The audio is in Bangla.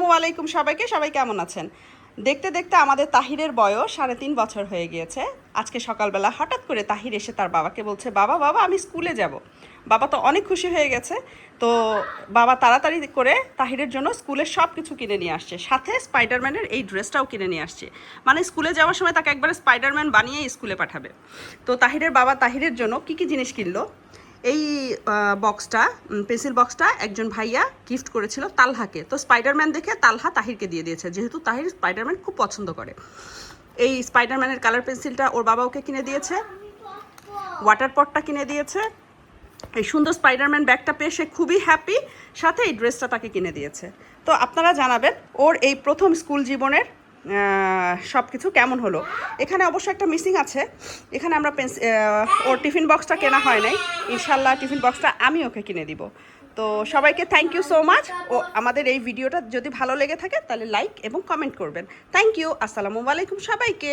আসসালামু আলাইকুম সবাইকে। সবাই কেমন আছেন? দেখতে দেখতে আমাদের তাহিরের বয়স 3.5 বছর হয়ে গিয়েছে। আজকে সকালবেলা হঠাৎ করে তাহির এসে তার বাবাকে বলছে, বাবা বাবা আমি স্কুলে যাব। বাবা তো অনেক খুশি হয়ে গেছে। তো বাবা তাড়াতাড়ি করে তাহিরের জন্য স্কুলের সব কিছু কিনে নিয়ে আসছে, সাথে স্পাইডারম্যানের এই ড্রেসটাও কিনে নিয়ে আসছে। মানে স্কুলে যাওয়ার সময় তাকে একবারে স্পাইডারম্যান বানিয়ে স্কুলে পাঠাবে। তো তাহিরের বাবা তাহিরের জন্য কী কী জিনিস কিনলো, এই বক্সটা, পেন্সিল বক্সটা একজন ভাইয়া গিফট করেছিল তালহাকে। তো স্পাইডারম্যান দেখে তালহা তাহিরকে দিয়ে দিয়েছে, যেহেতু তাহির স্পাইডারম্যান খুব পছন্দ করে। এই স্পাইডারম্যানের কালার পেন্সিলটা ওর বাবা ওকে কিনে দিয়েছে, ওয়াটার পটটা কিনে দিয়েছে, এই সুন্দর স্পাইডারম্যান ব্যাগটা পেয়ে সে খুবই হ্যাপি, সাথে এই ড্রেসটা তাকে কিনে দিয়েছে। তো আপনারা জানাবেন ওর এই প্রথম স্কুল জীবনের সব কিছু কেমন হলো। এখানে অবশ্য একটা মিসিং আছে, এখানে আমরা ওর টিফিন বক্সটা কেনা হয় নাই। ইনশাল্লাহ টিফিন বক্সটা আমি ওকে কিনে দিব। তো সবাইকে থ্যাংক ইউ সো মাচ। ও আমাদের এই ভিডিওটা যদি ভালো লেগে থাকে তাহলে লাইক এবং কমেন্ট করবেন। Thank you. আসসালামু আলাইকুম সবাইকে।